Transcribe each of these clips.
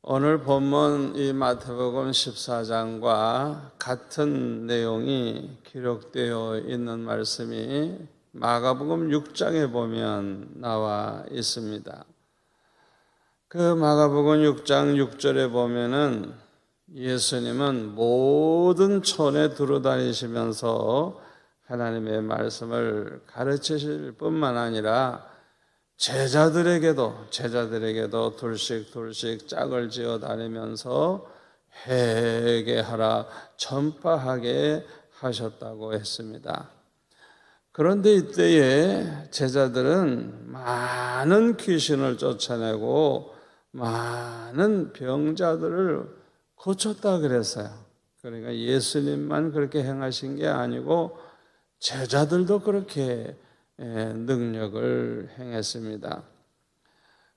오늘 본문 이 마태복음 14장과 같은 내용이 기록되어 있는 말씀이 마가복음 6장에 보면 나와 있습니다. 그 마가복음 6장 6절에 보면은 예수님은 모든 촌에 두루다니시면서 하나님의 말씀을 가르치실 뿐만 아니라 제자들에게도 둘씩 짝을 지어 다니면서 회개하라 전파하게 하셨다고 했습니다. 그런데 이때에 제자들은 많은 귀신을 쫓아내고 많은 병자들을 고쳤다 그랬어요. 그러니까 예수님만 그렇게 행하신 게 아니고 제자들도 그렇게 능력을 행했습니다.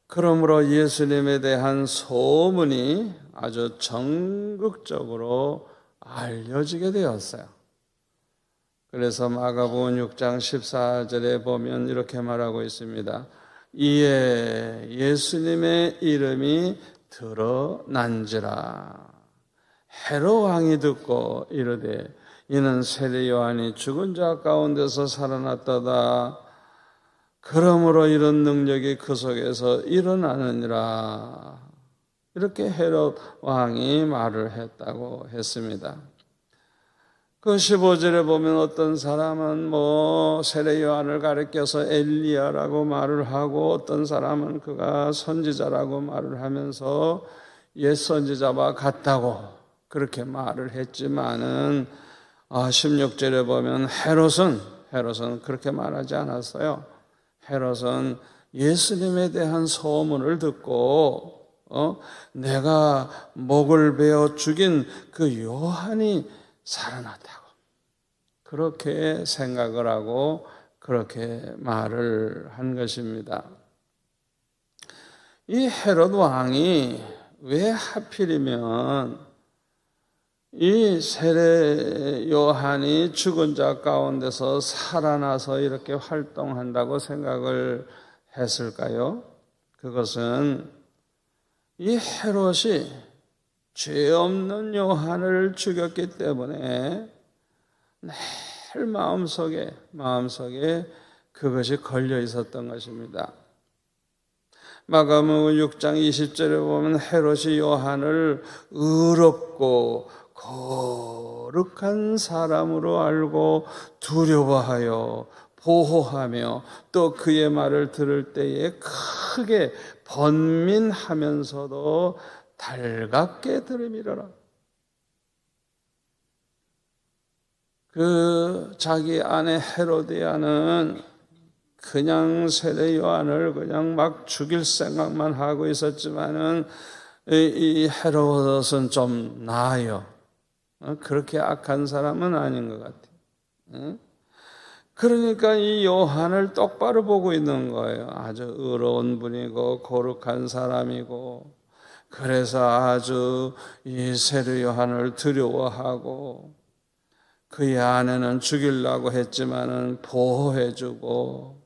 그러므로 예수님에 대한 소문이 아주 전국적으로 알려지게 되었어요. 그래서 마가복음 6장 14절에 보면 이렇게 말하고 있습니다. 이에 예수님의 이름이 드러난지라. 헤롯 왕이 듣고 이르되 이는 세례 요한이 죽은 자 가운데서 살아났도다. 그러므로 이런 능력이 그 속에서 일어나느니라. 이렇게 헤롯 왕이 말을 했다고 했습니다. 그 15절에 보면 어떤 사람은 세례 요한을 가리켜서 엘리야라고 말을 하고 어떤 사람은 그가 선지자라고 말을 하면서 옛 선지자와 같다고 그렇게 말을 했지만은 16절에 보면 헤롯은 그렇게 말하지 않았어요. 헤롯은 예수님에 대한 소문을 듣고 내가 목을 베어 죽인 그 요한이 살아났다고 그렇게 생각을 하고 그렇게 말을 한 것입니다. 이 헤롯 왕이 왜 하필이면 이 세례 요한이 죽은 자 가운데서 살아나서 이렇게 활동한다고 생각을 했을까요? 그것은 이 헤롯이 죄 없는 요한을 죽였기 때문에 늘 마음속에 그것이 걸려 있었던 것입니다. 마가복음 6장 20절에 보면 헤롯이 요한을 의롭고 거룩한 사람으로 알고 두려워하여 보호하며 또 그의 말을 들을 때에 크게 번민하면서도 달갑게 들으미러라. 그 자기 아내 헤로디아는 그냥 세례 요한을 그냥 막 죽일 생각만 하고 있었지만은 이 헤롯은 좀 나아요. 그렇게 악한 사람은 아닌 것 같아요. 그러니까 이 요한을 똑바로 보고 있는 거예요. 아주 의로운 분이고 거룩한 사람이고 그래서 아주 이 세례 요한을 두려워하고 그의 아내는 죽이려고 했지만은 보호해주고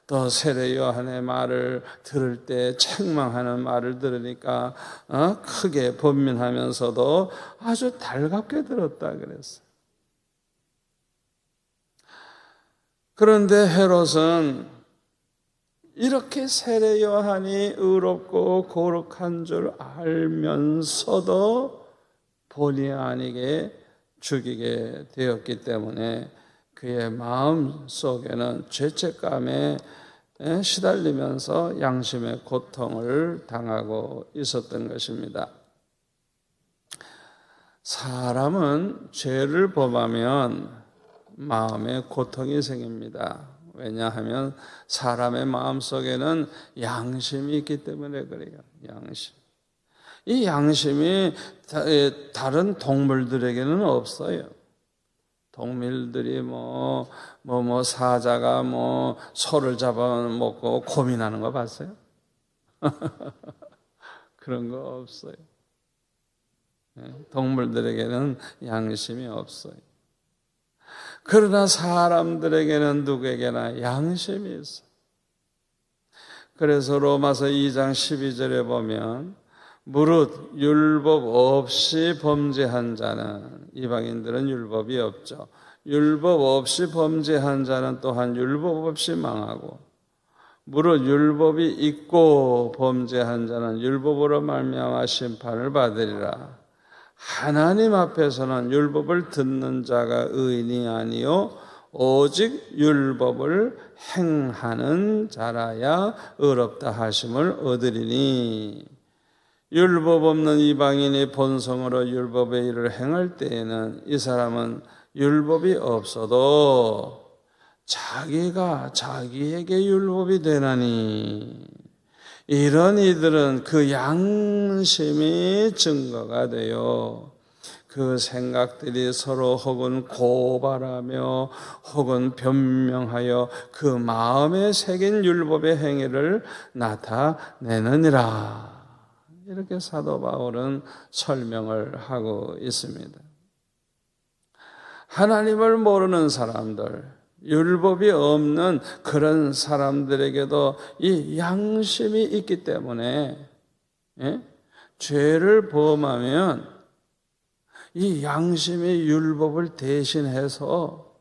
또 세례 요한의 말을 들을 때 책망하는 말을 들으니까 크게 번민하면서도 아주 달갑게 들었다 그랬어요. 그런데 헤롯은 이렇게 세례 요한이 의롭고 거룩한 줄 알면서도 본의 아니게 죽이게 되었기 때문에 그의 마음 속에는 죄책감에 시달리면서 양심의 고통을 당하고 있었던 것입니다. 사람은 죄를 범하면 마음에 고통이 생깁니다. 왜냐하면 사람의 마음 속에는 양심이 있기 때문에 그래요. 양심. 이 양심이 다른 동물들에게는 없어요. 동물들이 사자가 소를 잡아먹고 고민하는 거 봤어요? 그런 거 없어요. 동물들에게는 양심이 없어요. 그러나 사람들에게는 누구에게나 양심이 있어요. 그래서 로마서 2장 12절에 보면 무릇 율법 없이 범죄한 자는, 이방인들은 율법이 없죠. 율법 없이 범죄한 자는 또한 율법 없이 망하고, 무릇 율법이 있고 범죄한 자는 율법으로 말미암아 심판을 받으리라. 하나님 앞에서는 율법을 듣는 자가 의인이 아니요 오직 율법을 행하는 자라야 의롭다 하심을 얻으리니, 율법 없는 이방인이 본성으로 율법의 일을 행할 때에는 이 사람은 율법이 없어도 자기가 자기에게 율법이 되나니, 이런 이들은 그 양심이 증거가 되어 그 생각들이 서로 혹은 고발하며 혹은 변명하여 그 마음에 새긴 율법의 행위를 나타내느니라. 이렇게 사도 바울은 설명을 하고 있습니다. 하나님을 모르는 사람들, 율법이 없는 그런 사람들에게도 이 양심이 있기 때문에, 죄를 범하면 이 양심이 율법을 대신해서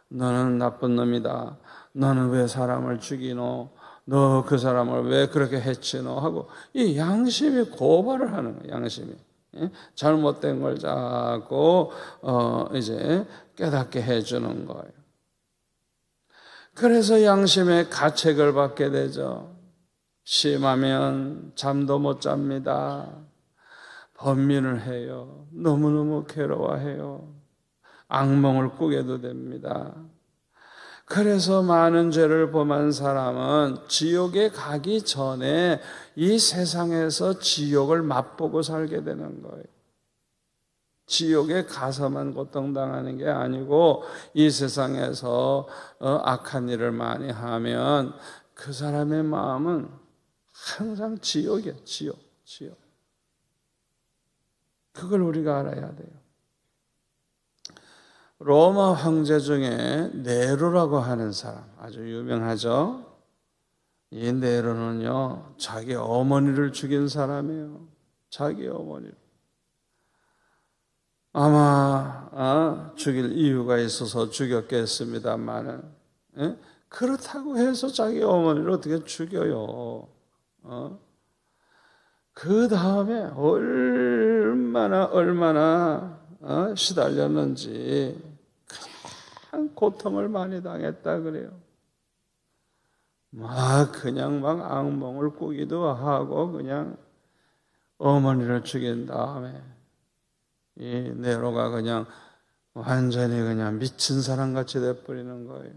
너는 나쁜 놈이다, 너는 왜 사람을 죽이노, 너 그 사람을 왜 그렇게 해치노 하고 이 양심이 고발을 하는 거예요. 양심이 잘못된 걸 자꾸 이제 깨닫게 해주는 거예요. 그래서 양심의 가책을 받게 되죠. 심하면 잠도 못 잡니다. 번민을 해요. 너무너무 괴로워해요. 악몽을 꾸게도 됩니다. 그래서 많은 죄를 범한 사람은 지옥에 가기 전에 이 세상에서 지옥을 맛보고 살게 되는 거예요. 지옥에 가서만 고통당하는 게 아니고 이 세상에서 악한 일을 많이 하면 그 사람의 마음은 항상 지옥이야. 지옥. 그걸 우리가 알아야 돼요. 로마 황제 중에 네로라고 하는 사람 아주 유명하죠. 이 네로는요, 자기 어머니를 죽인 사람이에요. 자기 어머니를. 아마 죽일 이유가 있어서 죽였겠습니다만은, 그렇다고 해서 자기 어머니를 어떻게 죽여요? 그 다음에 얼마나 시달렸는지 그냥 고통을 많이 당했다 그래요. 그냥 악몽을 꾸기도 하고 그냥 어머니를 죽인 다음에 이 네로가 그냥 완전히 그냥 미친 사람같이 돼버리는 거예요.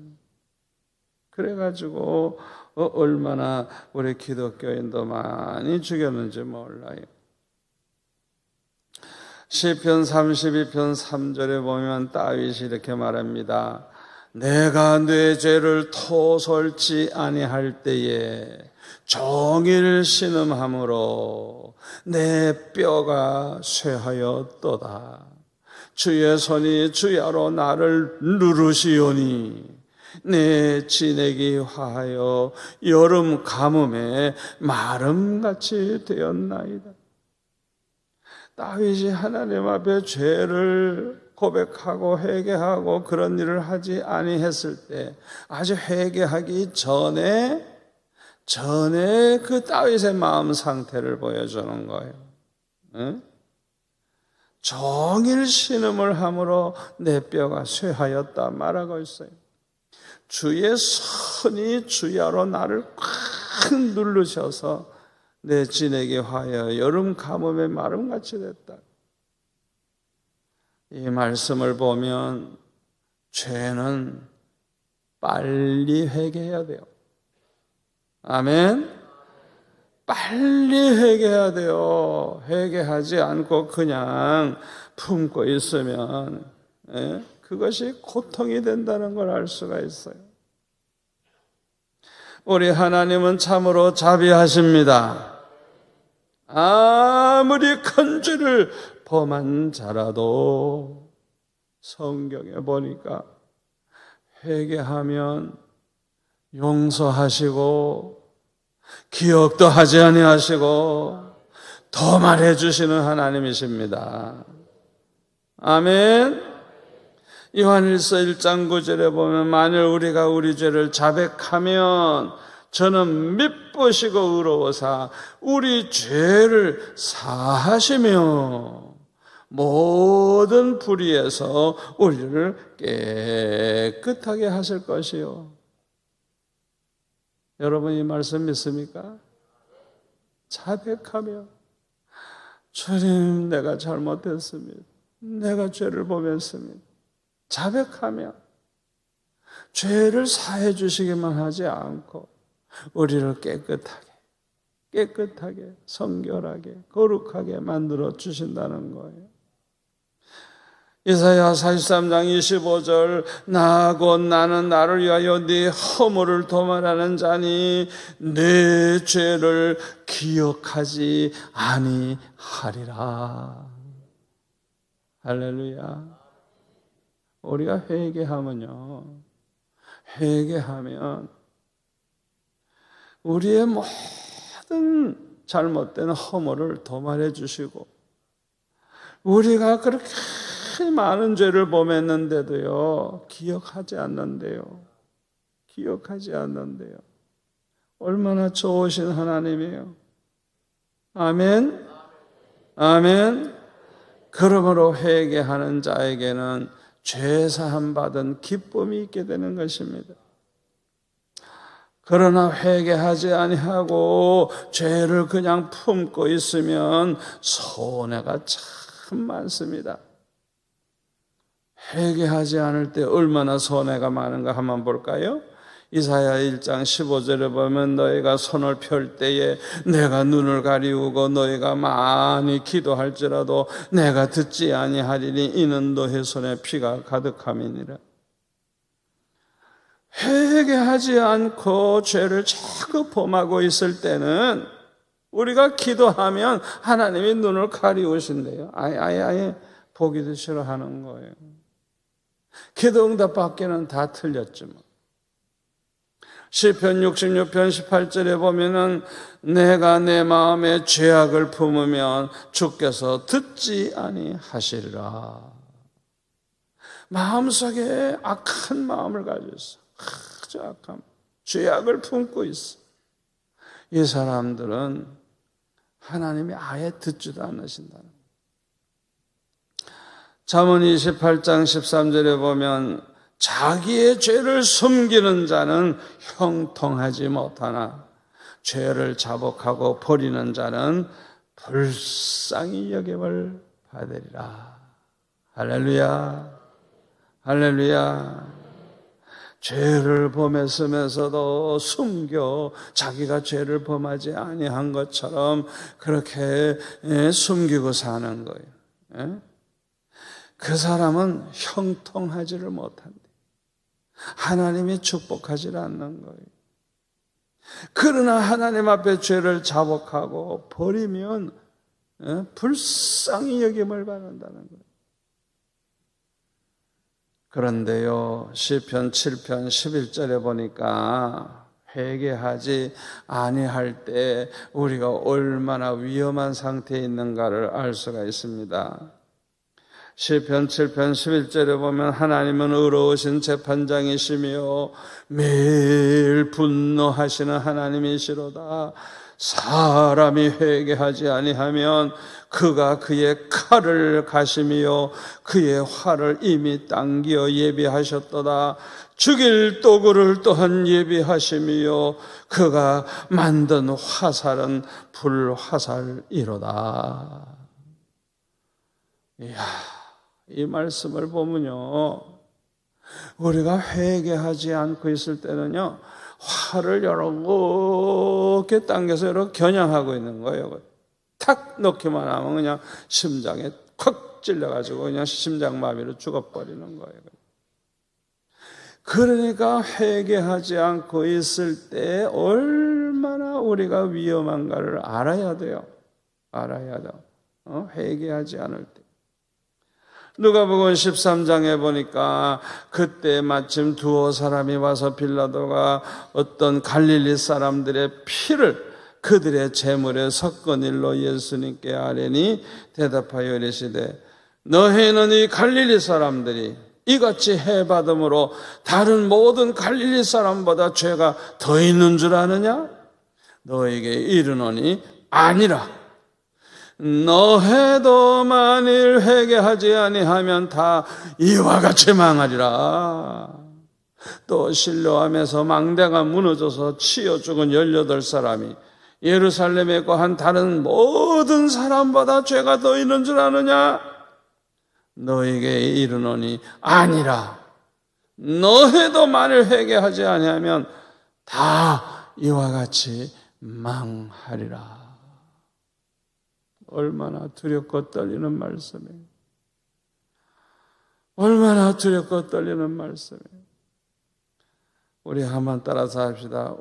그래가지고 얼마나 우리 기독교인도 많이 죽였는지 몰라요. 시편 32편 3절에 보면 다윗이 이렇게 말합니다. 내가 내 죄를 토설지 아니할 때에 종일 신음함으로 내 뼈가 쇠하였도다. 주의 손이 주야로 나를 누르시오니 내 진액이 화하여 여름 가뭄에 마름같이 되었나이다. 다윗이 하나님 앞에 죄를 고백하고 회개하고 그런 일을 하지 아니했을 때, 아주 회개하기 전에 그 다윗의 마음 상태를 보여주는 거예요. 종일 신음을 함으로 내 뼈가 쇠하였다 말하고 있어요. 주의 손이 주야로 나를 꽉 누르셔서 내 진액이 화하여 여름 가뭄에 마름같이 됐다. 이 말씀을 보면 죄는 빨리 회개해야 돼요. 아멘. 빨리 회개해야 돼요. 회개하지 않고 그냥 품고 있으면 그것이 고통이 된다는 걸 알 수가 있어요. 우리 하나님은 참으로 자비하십니다. 아무리 큰 죄를 범한 자라도 성경에 보니까 회개하면 용서하시고 기억도 하지 아니하시고 더 말해 주시는 하나님이십니다. 아멘. 요한일서 1장 9절에 보면 만일 우리가 우리 죄를 자백하면 저는 미쁘시고 의로우사 우리 죄를 사하시며 모든 불의에서 우리를 깨끗하게 하실 것이요. 여러분 이 말씀 믿습니까? 자백하며 주님 내가 잘못했습니다. 내가 죄를 범했습니다. 자백하며 죄를 사해 주시기만 하지 않고 우리를 깨끗하게 성결하게 거룩하게 만들어 주신다는 거예요. 이사야 43장 25절 나 곧 나는 나를 위하여 네 허물을 도말하는 자니 내 죄를 기억하지 아니하리라. 할렐루야. 우리가 회개하면 우리의 모든 잘못된 허물을 도말해 주시고 우리가 그렇게 많은 죄를 범했는데도요 기억하지 않는데요. 얼마나 좋으신 하나님이에요. 아멘. 아멘. 그러므로 회개하는 자에게는 죄사함 받은 기쁨이 있게 되는 것입니다. 그러나 회개하지 아니하고 죄를 그냥 품고 있으면 손해가 참 많습니다. 회개하지 않을 때 얼마나 손해가 많은가 한번 볼까요? 이사야 1장 15절에 보면 너희가 손을 펼 때에 내가 눈을 가리우고 너희가 많이 기도할지라도 내가 듣지 아니하리니 이는 너희 손에 피가 가득함이니라. 회개하지 않고 죄를 자꾸 범하고 있을 때는 우리가 기도하면 하나님이 눈을 가리우신대요. 아예 보기도 싫어하는 거예요. 기도 응답받기는 다 틀렸죠. 시편 66편 18절에 보면은 내가 내 마음에 죄악을 품으면 주께서 듣지 아니하시리라. 마음속에 악한 마음을 가지고 있어. 아주 악한 죄악을 품고 있어. 이 사람들은 하나님이 아예 듣지도 않으신다는 거예요. 잠언 28장 13절에 보면 자기의 죄를 숨기는 자는 형통하지 못하나 죄를 자복하고 버리는 자는 불쌍히 여김을 받으리라. 할렐루야. 할렐루야. 죄를 범했으면서도 숨겨 자기가 죄를 범하지 아니한 것처럼 그렇게 숨기고 사는 거예요. 그 사람은 형통하지를 못한대. 하나님이 축복하지 않는 거예요. 그러나 하나님 앞에 죄를 자복하고 버리면 불쌍히 여김을 받는다는 거예요. 그런데요, 시편 7편 11절에 보니까 회개하지 아니할 때 우리가 얼마나 위험한 상태에 있는가를 알 수가 있습니다. 시편 7편 11절에 보면 하나님은 의로우신 재판장이시며 매일 분노하시는 하나님이시로다. 사람이 회개하지 아니하면 그가 그의 칼을 가시며 그의 활을 이미 당겨 예비하셨도다. 죽일 도구를 또한 예비하시며 그가 만든 화살은 불화살이로다. 이야, 이 말씀을 보면요, 우리가 회개하지 않고 있을 때는요, 활을 이렇게 당겨서 이렇게 겨냥하고 있는 거예요. 탁 놓기만 하면 그냥 심장에 콱 찔려가지고 그냥 심장마비로 죽어버리는 거예요. 그러니까 회개하지 않고 있을 때 얼마나 우리가 위험한가를 알아야 돼요. 회개하지 않을 때. 누가복음 13장에 보니까 그때 마침 두어 사람이 와서 빌라도가 어떤 갈릴리 사람들의 피를 그들의 재물에 섞은 일로 예수님께 아뢰니 대답하여 이르시되 너희는 이 갈릴리 사람들이 이같이 해받음으로 다른 모든 갈릴리 사람보다 죄가 더 있는 줄 아느냐? 너에게 이르노니 아니라. 너희도 만일 회개하지 아니하면 다 이와 같이 망하리라. 또 실로암에서 망대가 무너져서 치여 죽은 18사람이 예루살렘에 거한 다른 모든 사람보다 죄가 더 있는 줄 아느냐? 너에게 이르노니 아니라. 너희도 만일 회개하지 아니하면 다 이와 같이 망하리라. 얼마나 두렵고 떨리는 말씀이에요. 얼마나 두렵고 떨리는 말씀이에요. 우리 한번 따라서 합시다.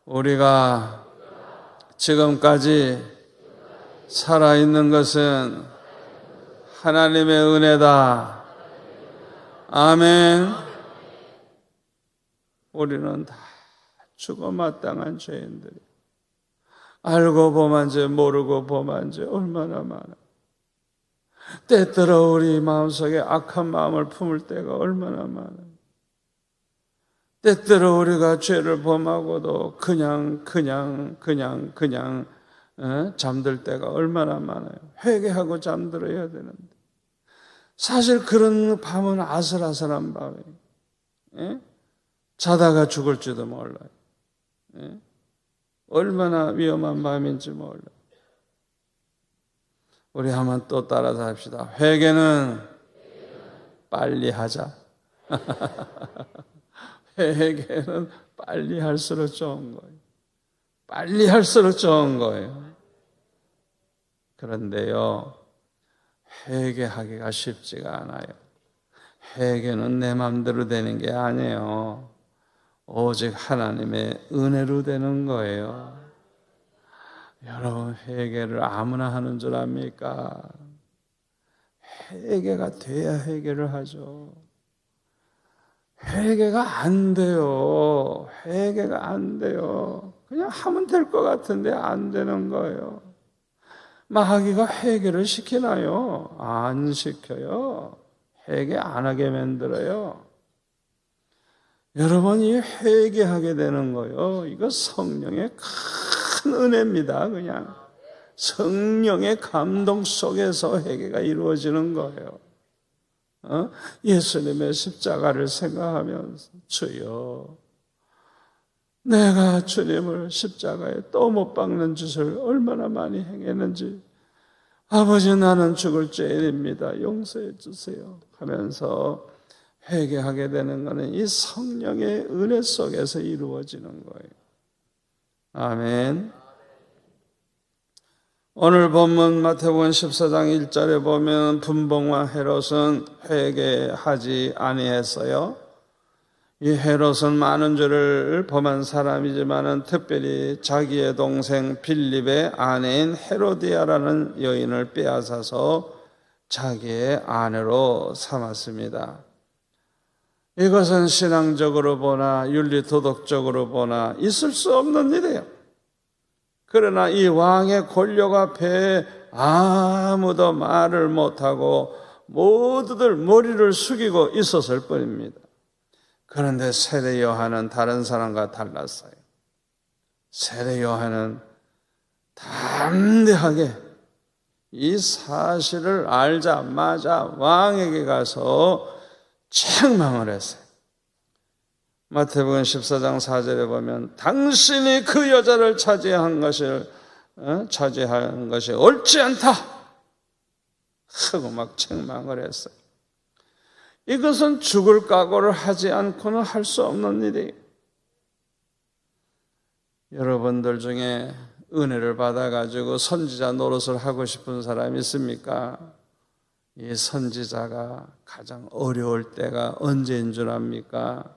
우리가 지금까지 살아있는 것은 하나님의 은혜다. 아멘. 우리는 다 죽어 마땅한 죄인들이 알고 범한 죄 모르고 범한 죄 얼마나 많아. 때때로 우리 마음속에 악한 마음을 품을 때가 얼마나 많아. 때때로 우리가 죄를 범하고도 그냥 잠들 때가 얼마나 많아요. 회개하고 잠들어야 되는데 사실 그런 밤은 아슬아슬한 밤이에요. 자다가 죽을지도 몰라요. 얼마나 위험한 밤인지 몰라요. 우리 한번 또 따라서 합시다. 회개는 빨리 하자. 회개는 빨리 할수록 좋은 거예요. 빨리 할수록 좋은 거예요. 그런데요, 회개하기가 쉽지가 않아요. 회개는 내 마음대로 되는 게 아니에요. 오직 하나님의 은혜로 되는 거예요. 여러분, 회개를 아무나 하는 줄 압니까? 회개가 돼야 회개를 하죠. 회개가 안 돼요. 회개가 안 돼요. 그냥 하면 될 것 같은데 안 되는 거예요. 마귀가 회개를 시키나요? 안 시켜요. 회개 안 하게 만들어요. 여러분이 회개하게 되는 거예요. 이거 성령의 큰 은혜입니다. 그냥 성령의 감동 속에서 회개가 이루어지는 거예요. 예수님의 십자가를 생각하면서 주여, 내가 주님을 십자가에 또 못 박는 짓을 얼마나 많이 행했는지 아버지, 나는 죽을 죄인입니다. 용서해 주세요 하면서 회개하게 되는 것은 이 성령의 은혜 속에서 이루어지는 거예요. 아멘. 오늘 본문 마태복음 14장 1절에 보면 분봉왕 헤롯은 회개하지 아니했어요. 이 헤롯은 많은 죄를 범한 사람이지만 특별히 자기의 동생 빌립의 아내인 헤로디아라는 여인을 빼앗아서 자기의 아내로 삼았습니다. 이것은 신앙적으로 보나 윤리 도덕적으로 보나 있을 수 없는 일이에요. 그러나 이 왕의 권력 앞에 아무도 말을 못하고 모두들 머리를 숙이고 있었을 뿐입니다. 그런데 세례 요한은 다른 사람과 달랐어요. 세례 요한은 담대하게 이 사실을 알자마자 왕에게 가서 책망을 했어요. 마태복음 14장 4절에 보면 당신이 그 여자를 차지한 것이 옳지 않다 하고 막 책망을 했어요. 이것은 죽을 각오를 하지 않고는 할 수 없는 일이에요. 여러분들 중에 은혜를 받아가지고 선지자 노릇을 하고 싶은 사람이 있습니까? 이 선지자가 가장 어려울 때가 언제인 줄 압니까?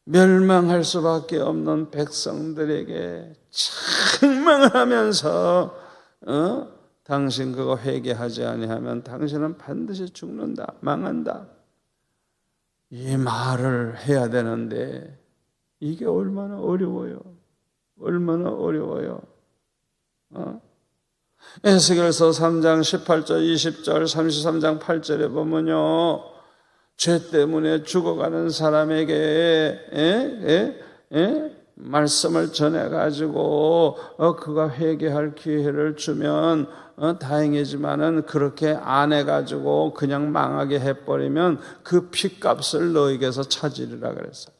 멸망할 수밖에 없는 백성들에게 책망을 하면서 당신 그거 회개하지 아니하면 당신은 반드시 죽는다, 망한다. 이 말을 해야 되는데 이게 얼마나 어려워요. 얼마나 어려워요. 에스겔서 3장 18절, 20절, 33장 8절에 보면요, 죄 때문에 죽어가는 사람에게 말씀을 전해가지고 그가 회개할 기회를 주면 다행이지만은 그렇게 안 해가지고 그냥 망하게 해버리면 그 핏값을 너에게서 찾으리라 그랬어요.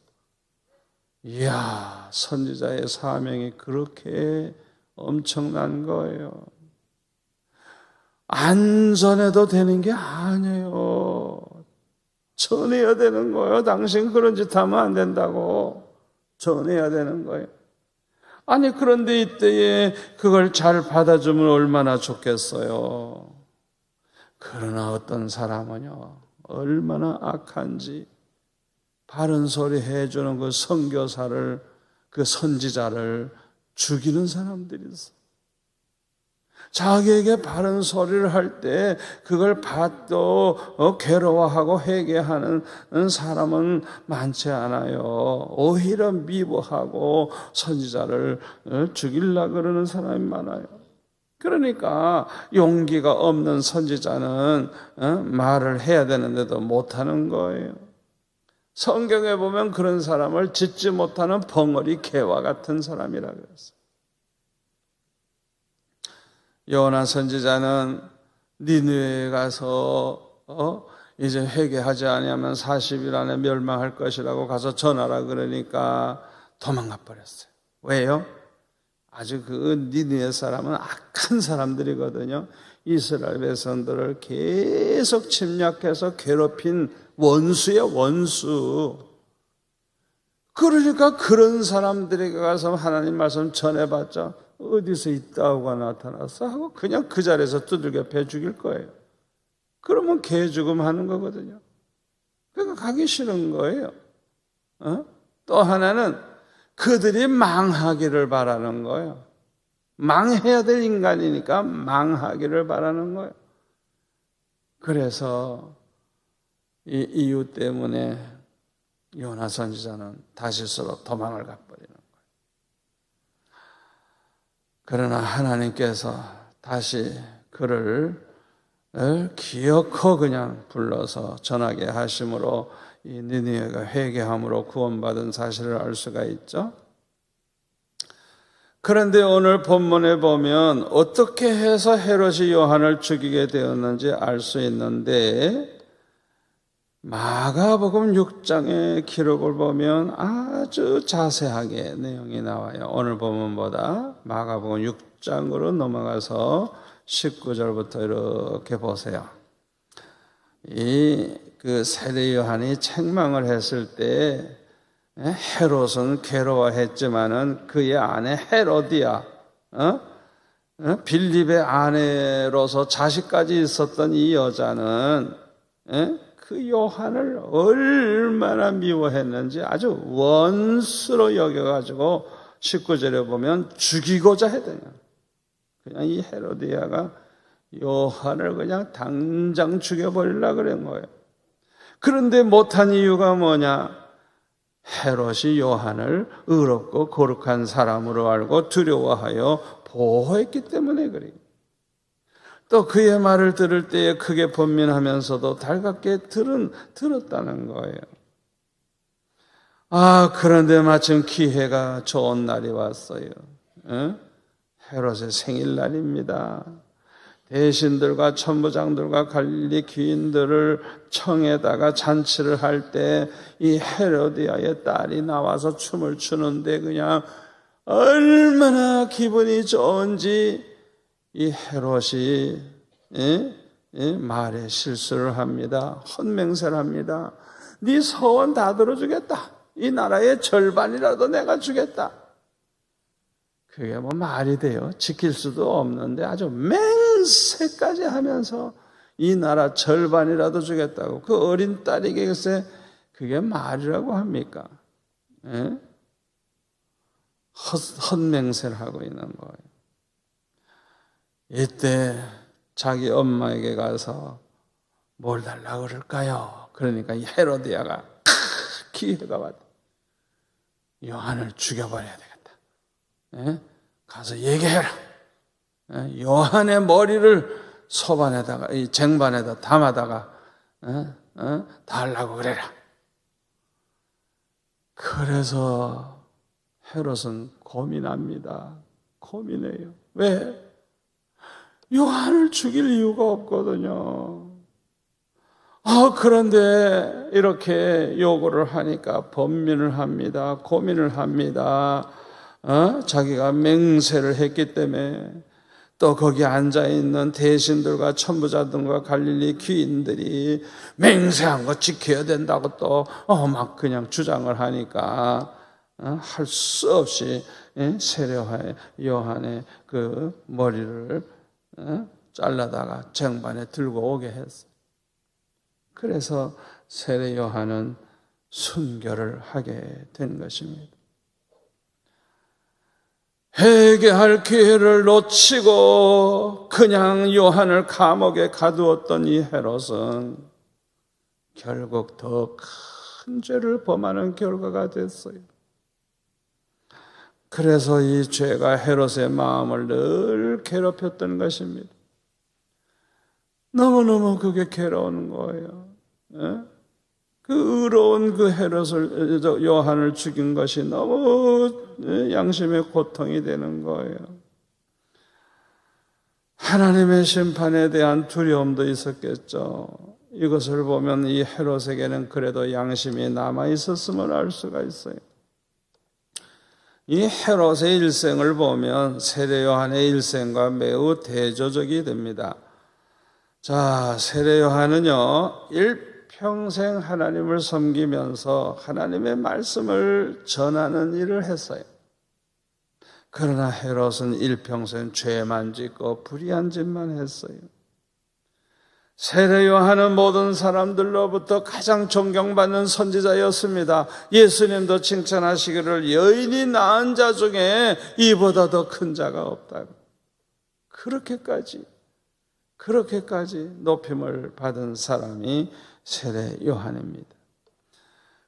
이야, 선지자의 사명이 그렇게 엄청난 거예요. 안 전해도 되는 게 아니에요. 전해야 되는 거예요. 당신 그런 짓 하면 안 된다고. 전해야 되는 거예요. 아니, 그런데 이때에 그걸 잘 받아주면 얼마나 좋겠어요. 그러나 어떤 사람은요, 얼마나 악한지 바른 소리 해주는 그 선교사를, 그 선지자를 죽이는 사람들이 있어요. 자기에게 바른 소리를 할 때 그걸 받도 괴로워하고 회개하는 사람은 많지 않아요. 오히려 미워하고 선지자를 죽이려고 그러는 사람이 많아요. 그러니까 용기가 없는 선지자는 말을 해야 되는데도 못하는 거예요. 성경에 보면 그런 사람을 짓지 못하는 벙어리 개와 같은 사람이라고 그랬어요. 요나 선지자는 니느웨에 가서 이제 회개하지 아니하면 40일 안에 멸망할 것이라고 가서 전하라 그러니까 도망가 버렸어요. 왜요? 아주 그 니느웨 사람은 악한 사람들이거든요. 이스라엘 백성들을 계속 침략해서 괴롭힌 원수예요, 원수. 그러니까 그런 사람들에게 가서 하나님 말씀 전해봤자 어디서 있다고가 나타났어? 하고 그냥 그 자리에서 두들겨 패 죽일 거예요. 그러면 개 죽음 하는 거거든요. 그러니까 가기 싫은 거예요. 또 하나는 그들이 망하기를 바라는 거예요. 망해야 될 인간이니까 망하기를 바라는 거예요. 그래서 이 이유 때문에 요나 선지자는 다시스로 도망을 가버리는 거예요. 그러나 하나님께서 다시 그를 기어코 그냥 불러서 전하게 하심으로 이 니느웨가 회개함으로 구원받은 사실을 알 수가 있죠. 그런데 오늘 본문에 보면 어떻게 해서 헤롯이 요한을 죽이게 되었는지 알 수 있는데 마가복음 6장의 기록을 보면 아주 자세하게 내용이 나와요. 오늘 본문보다 마가복음 6장으로 넘어가서 19절부터 이렇게 보세요. 그 세례 요한이 책망을 했을 때 헤롯은 괴로워했지만은 그의 아내 헤로디아, 빌립의 아내로서 자식까지 있었던 이 여자는 그 요한을 얼마나 미워했는지 아주 원수로 여겨가지고 19절에 보면 죽이고자 했더니 그냥 이 헤로디아가 요한을 그냥 당장 죽여버리려고 그런 거예요. 그런데 못한 이유가 뭐냐? 헤롯이 요한을 의롭고 거룩한 사람으로 알고 두려워하여 보호했기 때문에 그래요. 또 그의 말을 들을 때에 크게 번민하면서도 달갑게 들었다는 거예요. 그런데 마침 기회가 좋은 날이 왔어요. 헤롯의 생일날입니다. 대신들과 천부장들과 갈릴리 귀인들을 청에다가 잔치를 할 때 이 헤로디아의 딸이 나와서 춤을 추는데 그냥 얼마나 기분이 좋은지 이 헤롯이 말에 실수를 합니다. 헛맹세를 합니다. 네 서원 다 들어주겠다. 이 나라의 절반이라도 내가 주겠다. 그게 뭐 말이 돼요? 지킬 수도 없는데 아주 맹세까지 하면서 이 나라 절반이라도 주겠다고. 그 어린 딸에게 글쎄 그게 말이라고 합니까? 헛맹세를 하고 있는 거예요. 이때 자기 엄마에게 가서 뭘 달라고 그럴까요? 그러니까 이 헤로디아가 기회가 왔다. 요한을 죽여버려야 되겠다. 예? 가서 얘기해라. 예? 요한의 머리를 소반에다가, 이 쟁반에다 담아다가 달라고 그래라. 그래서 헤롯은 고민합니다. 고민해요. 왜? 요한을 죽일 이유가 없거든요. 그런데 이렇게 요구를 하니까 번민을 합니다. 고민을 합니다. 자기가 맹세를 했기 때문에, 또 거기 앉아있는 대신들과 천부자들과 갈릴리 귀인들이 맹세한 거 지켜야 된다고 또 막 그냥 주장을 하니까 할 수 없이 세례 요한의 그 머리를 잘라다가 쟁반에 들고 오게 했어요. 그래서 세례 요한은 순교를 하게 된 것입니다. 회개할 기회를 놓치고 그냥 요한을 감옥에 가두었던 이 헤롯은 결국 더 큰 죄를 범하는 결과가 됐어요. 그래서 이 죄가 헤롯의 마음을 늘 괴롭혔던 것입니다. 너무너무 그게 괴로운 거예요. 그 의로운 그 헤롯을, 요한을 죽인 것이 너무 양심의 고통이 되는 거예요. 하나님의 심판에 대한 두려움도 있었겠죠. 이것을 보면 이 헤롯에게는 그래도 양심이 남아 있었음을 알 수가 있어요. 이 헤롯의 일생을 보면 세례 요한의 일생과 매우 대조적이 됩니다. 자, 세례 요한은요, 일평생 하나님을 섬기면서 하나님의 말씀을 전하는 일을 했어요. 그러나 헤롯은 일평생 죄만 짓고 불의한 짓만 했어요. 세례 요한은 모든 사람들로부터 가장 존경받는 선지자였습니다. 예수님도 칭찬하시기를 여인이 낳은 자 중에 이보다 더 큰 자가 없다고. 그렇게까지 높임을 받은 사람이 세례 요한입니다.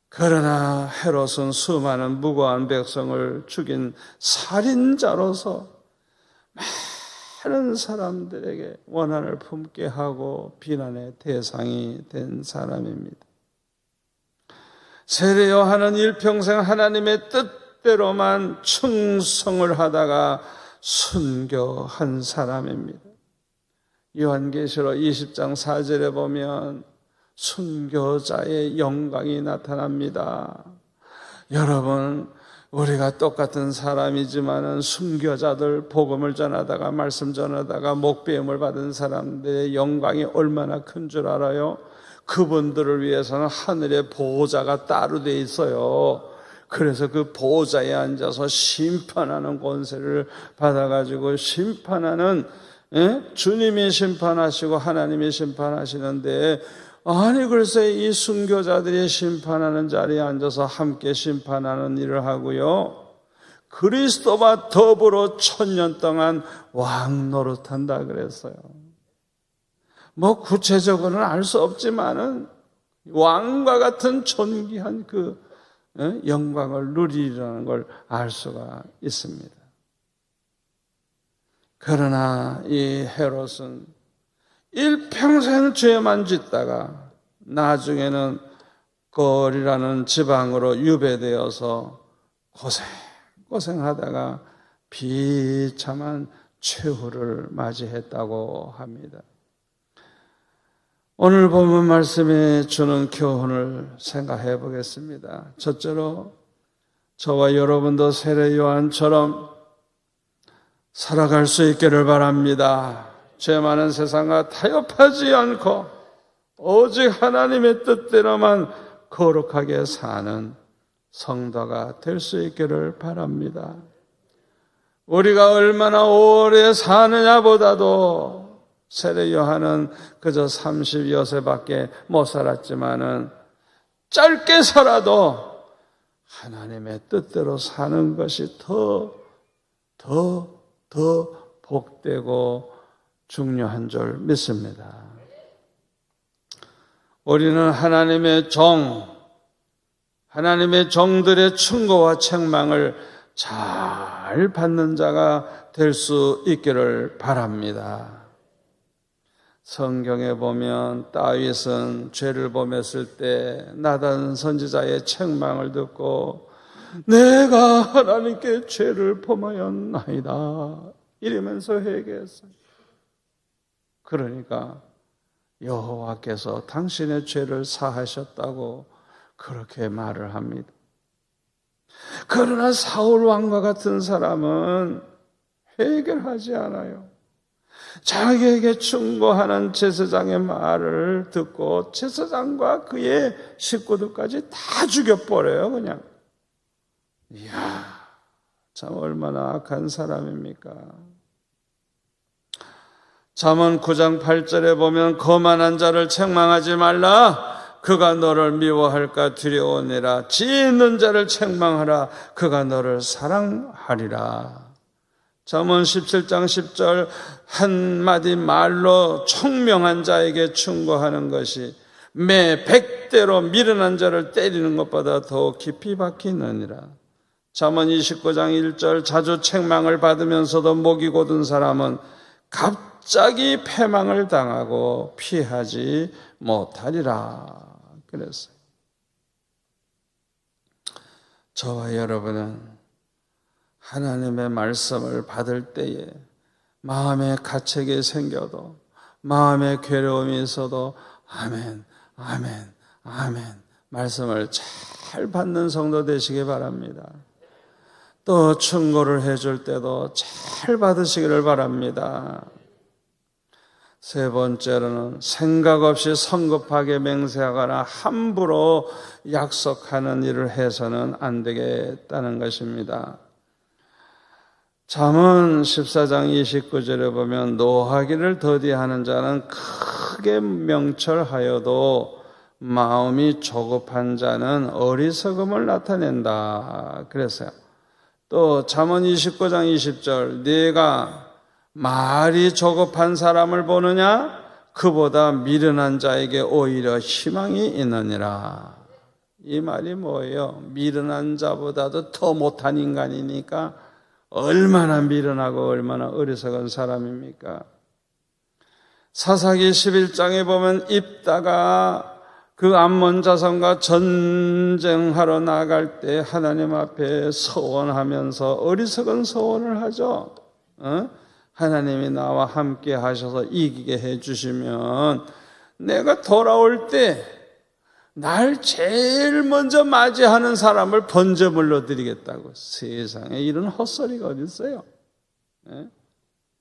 그러나 헤롯은 수많은 무고한 백성을 죽인 살인자로서 많은 사람들에게 원한을 품게 하고 비난의 대상이 된 사람입니다. 세례 요한은 일평생 하나님의 뜻대로만 충성을 하다가 순교한 사람입니다. 요한계시록 20장 4절에 보면 순교자의 영광이 나타납니다. 여러분, 우리가 똑같은 사람이지만은 순교자들, 복음을 전하다가 말씀 전하다가 목배움을 받은 사람들의 영광이 얼마나 큰 줄 알아요? 그분들을 위해서는 하늘의 보호자가 따로 돼 있어요. 그래서 그 보호자에 앉아서 심판하는 권세를 받아가지고 심판하는, 주님이 심판하시고 하나님이 심판하시는데, 아니 글쎄 이 순교자들이 심판하는 자리에 앉아서 함께 심판하는 일을 하고요, 그리스도와 더불어 1000년 동안 왕 노릇한다 그랬어요. 뭐 구체적으로는 알 수 없지만은 왕과 같은 존귀한 그 영광을 누리라는 걸 알 수가 있습니다. 그러나 이 헤롯은 일평생 죄만 짓다가 나중에는 거리라는 지방으로 유배되어서 고생하다가 비참한 최후를 맞이했다고 합니다. 오늘 본문 말씀에 주는 교훈을 생각해 보겠습니다. 첫째로 저와 여러분도 세례 요한처럼 살아갈 수 있기를 바랍니다. 죄 많은 세상과 타협하지 않고 오직 하나님의 뜻대로만 거룩하게 사는 성도가 될 수 있기를 바랍니다. 우리가 얼마나 오래 사느냐보다도 세례 요한은 그저 30여 세밖에 못 살았지만은 짧게 살아도 하나님의 뜻대로 사는 것이 더 복되고 중요한 줄 믿습니다. 우리는 하나님의 종, 하나님의 종들의 충고와 책망을 잘 받는 자가 될 수 있기를 바랍니다. 성경에 보면 다윗은 죄를 범했을 때 나단 선지자의 책망을 듣고 내가 하나님께 죄를 범하였나이다 이러면서 회개했어요. 그러니까 여호와께서 당신의 죄를 사하셨다고 그렇게 말을 합니다. 그러나 사울 왕과 같은 사람은 회개를 하지 않아요. 자기에게 충고하는 제사장의 말을 듣고 제사장과 그의 식구들까지 다 죽여버려요. 그냥. 이야, 참 얼마나 악한 사람입니까? 잠언 9장 8절에 보면 거만한 자를 책망하지 말라. 그가 너를 미워할까 두려우니라. 지혜 있는 자를 책망하라. 그가 너를 사랑하리라. 잠언 17장 10절 한마디 말로 총명한 자에게 충고하는 것이 매 100대로 미련한 자를 때리는 것보다 더 깊이 박히느니라. 잠언 29장 1절 자주 책망을 받으면서도 목이 곧은 사람은 갑자기 패망을 당하고 피하지 못하리라. 그랬어요. 저와 여러분은 하나님의 말씀을 받을 때에 마음에 가책이 생겨도 마음에 괴로움이 있어도 아멘, 아멘, 아멘 말씀을 잘 받는 성도 되시기 바랍니다. 또 충고를 해줄 때도 잘 받으시기를 바랍니다. 세 번째로는 생각 없이 성급하게 맹세하거나 함부로 약속하는 일을 해서는 안 되겠다는 것입니다. 잠언 14장 29절에 보면 노하기를 더디하는 자는 크게 명철하여도 마음이 조급한 자는 어리석음을 나타낸다 그랬어요. 또 잠언 29장 20절 네가 말이 조급한 사람을 보느냐? 그보다 미련한 자에게 오히려 희망이 있느니라. 이 말이 뭐예요? 미련한 자보다도 더 못한 인간이니까 얼마나 미련하고 얼마나 어리석은 사람입니까? 사사기 11장에 보면 입다가 그 암몬 자손과 전쟁하러 나갈 때 하나님 앞에 서원하면서 어리석은 서원을 하죠. 하나님이 나와 함께 하셔서 이기게 해주시면 내가 돌아올 때 날 제일 먼저 맞이하는 사람을 번제물로 드리겠다고. 세상에 이런 헛소리가 어디 있어요?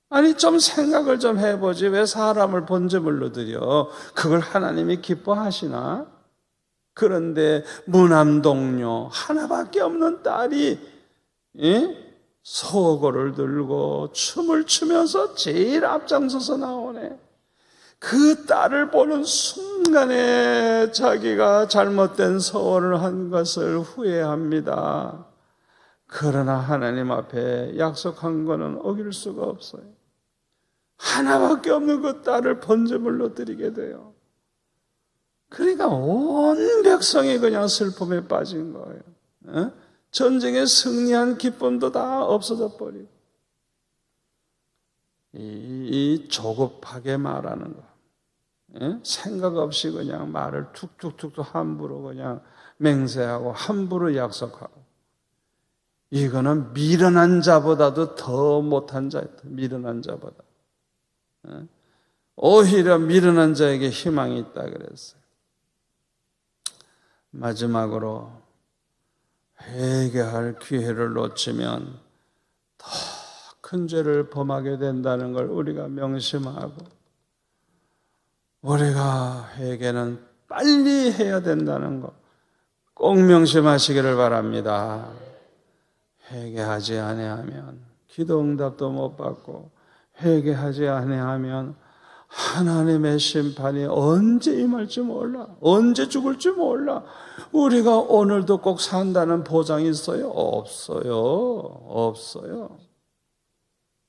아니 좀 생각을 좀 해보지 왜 사람을 번제물로 드려? 그걸 하나님이 기뻐하시나? 그런데 무남동료 하나밖에 없는 딸이 소고를 들고 춤을 추면서 제일 앞장서서 나오네. 그 딸을 보는 순간에 자기가 잘못된 서원을 한 것을 후회합니다. 그러나 하나님 앞에 약속한 것은 어길 수가 없어요. 하나밖에 없는 그 딸을 번제물로 드리게 돼요. 그러니까 온 백성이 그냥 슬픔에 빠진 거예요. 전쟁에 승리한 기쁨도 다 없어져 버리고 이 조급하게 말하는 거, 생각 없이 그냥 말을 툭툭툭 함부로 그냥 맹세하고 함부로 약속하고 이거는 미련한 자보다도 더 못한 자예요. 미련한 자보다 오히려 미련한 자에게 희망이 있다 그랬어요. 마지막으로 회개할 기회를 놓치면 더 큰 죄를 범하게 된다는 걸 우리가 명심하고 우리가 회개는 빨리 해야 된다는 거 꼭 명심하시기를 바랍니다. 회개하지 아니하면 기도 응답도 못 받고 회개하지 아니하면 하나님의 심판이 언제 임할지 몰라. 언제 죽을지 몰라. 우리가 오늘도 꼭 산다는 보장이 있어요? 없어요. 없어요.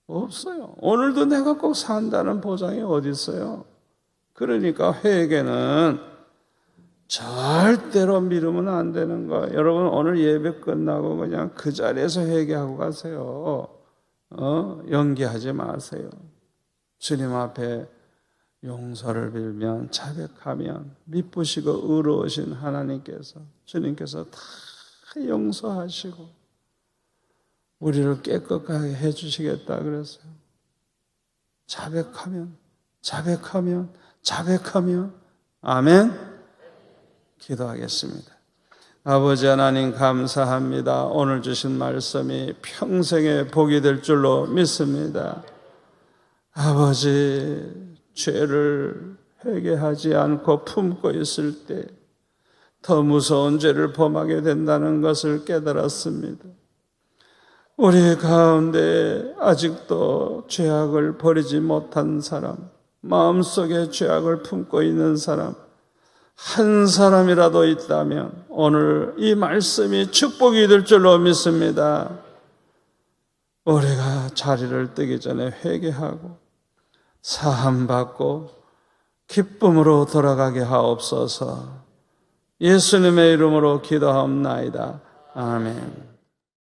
없어요. 오늘도 내가 꼭 산다는 보장이 어디 있어요? 그러니까 회개는 절대로 미루면 안 되는 거예요. 여러분 오늘 예배 끝나고 그냥 그 자리에서 회개하고 가세요. 연기하지 마세요. 주님 앞에 용서를 빌면 자백하면 미쁘시고 의로우신 하나님께서 주님께서 다 용서하시고 우리를 깨끗하게 해주시겠다 그랬어요. 자백하면 아멘. 기도하겠습니다. 아버지 하나님 감사합니다. 오늘 주신 말씀이 평생의 복이 될 줄로 믿습니다. 아버지 죄를 회개하지 않고 품고 있을 때 더 무서운 죄를 범하게 된다는 것을 깨달았습니다. 우리 가운데 아직도 죄악을 버리지 못한 사람, 마음속에 죄악을 품고 있는 사람 한 사람이라도 있다면 오늘 이 말씀이 축복이 될 줄로 믿습니다. 우리가 자리를 뜨기 전에 회개하고 사함받고 기쁨으로 돌아가게 하옵소서. 예수님의 이름으로 기도하옵나이다. 아멘.